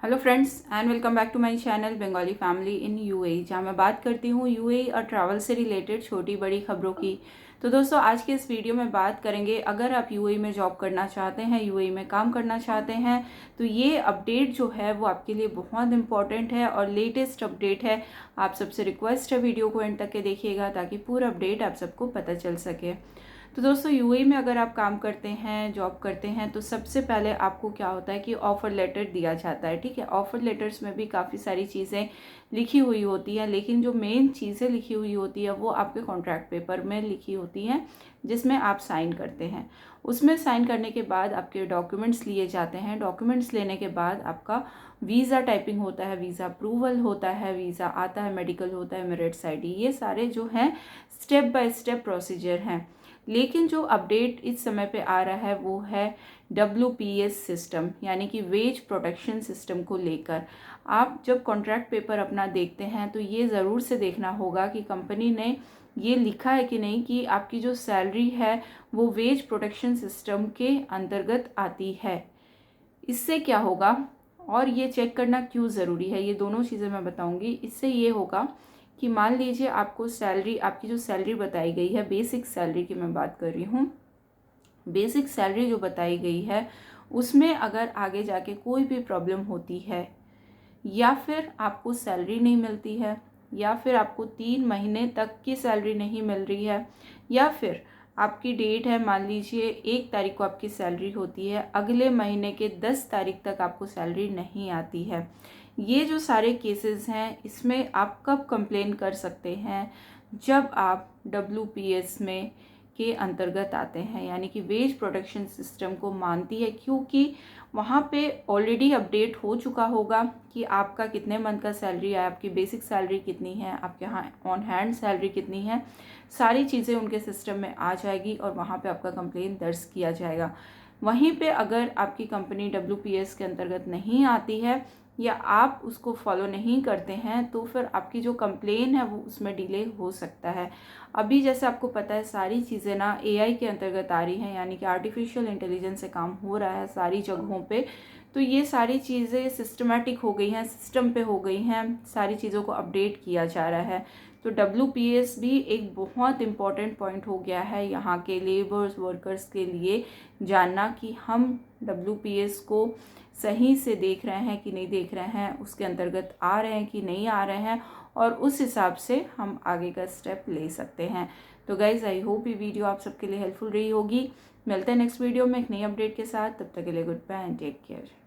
Hello friends and welcome back to my channel Bengali family in UAE, जहां मैं बात करती हूं यूएई और ट्रैवल से रिलेटेड छोटी बड़ी खबरों की। तो दोस्तों, आज के इस वीडियो में बात करेंगे, अगर आप यूएई में जॉब करना चाहते हैं, यूएई में काम करना चाहते हैं, तो ये अपडेट जो है वो आपके लिए बहुत इंपॉर्टेंट है और लेटेस्ट अपडेट है। आप सबसे रिक्वेस्ट है वीडियो को एंड तक के देखिएगा ताकि पूरा अपडेट आप सबको पता चल सके। तो दोस्तों, यूएई में अगर आप काम करते हैं, जॉब करते हैं, तो सबसे पहले आपको क्या होता है कि ऑफ़र लेटर दिया जाता है। ठीक है, ऑफ़र लेटर्स में भी काफ़ी सारी चीज़ें लिखी हुई होती हैं, लेकिन जो मेन चीज़ें लिखी हुई होती है वो आपके कॉन्ट्रैक्ट पेपर में लिखी होती हैं, जिसमें आप साइन करते हैं। उसमें साइन करने के बाद आपके डॉक्यूमेंट्स लिए जाते हैं। डॉक्यूमेंट्स लेने के बाद आपका वीज़ा टाइपिंग होता है, वीज़ा अप्रूवल होता है, वीज़ा आता है, मेडिकल होता है, मेरिट्स आईडी, ये सारे जो हैं स्टेप बाय स्टेप प्रोसीजर हैं। लेकिन जो अपडेट इस समय पे आ रहा है वो है WPS सिस्टम, यानी कि वेज प्रोटेक्शन सिस्टम को लेकर। आप जब कॉन्ट्रैक्ट पेपर अपना देखते हैं तो ये ज़रूर से देखना होगा कि कंपनी ने ये लिखा है कि नहीं कि आपकी जो सैलरी है वो वेज प्रोटेक्शन सिस्टम के अंतर्गत आती है। इससे क्या होगा और ये चेक करना क्यों ज़रूरी है, ये दोनों चीज़ें मैं बताऊंगी। इससे ये होगा कि मान लीजिए आपको सैलरी, आपकी जो सैलरी बताई गई है, बेसिक सैलरी की मैं बात कर रही हूँ, बेसिक सैलरी जो बताई गई है उसमें अगर आगे जाके कोई भी प्रॉब्लम होती है, या फिर आपको सैलरी नहीं मिलती है, या फिर आपको 3 महीने तक की सैलरी नहीं मिल रही है, या फिर आपकी डेट है, मान लीजिए 1 तारीख को आपकी सैलरी होती है, अगले महीने के 10 तारीख तक आपको सैलरी नहीं आती है, ये जो सारे केसेस हैं इसमें आप कब कंप्लेन कर सकते हैं? जब आप WPS में के अंतर्गत आते हैं, यानी कि वेज प्रोटेक्शन सिस्टम को मानती है, क्योंकि वहाँ पे ऑलरेडी अपडेट हो चुका होगा कि आपका कितने मंथ का सैलरी है, आपकी बेसिक सैलरी कितनी है, आपके यहाँ ऑन हैंड सैलरी कितनी है, सारी चीज़ें उनके सिस्टम में आ जाएगी और वहाँ पे आपका कंप्लेन दर्ज किया जाएगा। वहीं पे अगर आपकी कंपनी WPS के अंतर्गत नहीं आती है या आप उसको फॉलो नहीं करते हैं, तो फिर आपकी जो कंप्लेन है वो उसमें डिले हो सकता है। अभी जैसे आपको पता है सारी चीज़ें ना AI के अंतर्गत आ रही हैं, यानी कि आर्टिफिशियल इंटेलिजेंस से काम हो रहा है सारी जगहों पे। तो ये सारी चीज़ें सिस्टमेटिक हो गई हैं, सिस्टम पे हो गई हैं, सारी चीज़ों को अपडेट किया जा रहा है। तो WPS भी एक बहुत इम्पॉर्टेंट पॉइंट हो गया है यहाँ के लेबर्स वर्कर्स के लिए जानना कि हम WPS को सही से देख रहे हैं कि नहीं देख रहे हैं, उसके अंतर्गत आ रहे हैं कि नहीं आ रहे हैं, और उस हिसाब से हम आगे का स्टेप ले सकते हैं। तो गाइज़, आई होप ये वीडियो आप सबके लिए हेल्पफुल रही होगी। मिलते हैं नेक्स्ट वीडियो में एक नई अपडेट के साथ, तब तक के लिए goodbye and take care.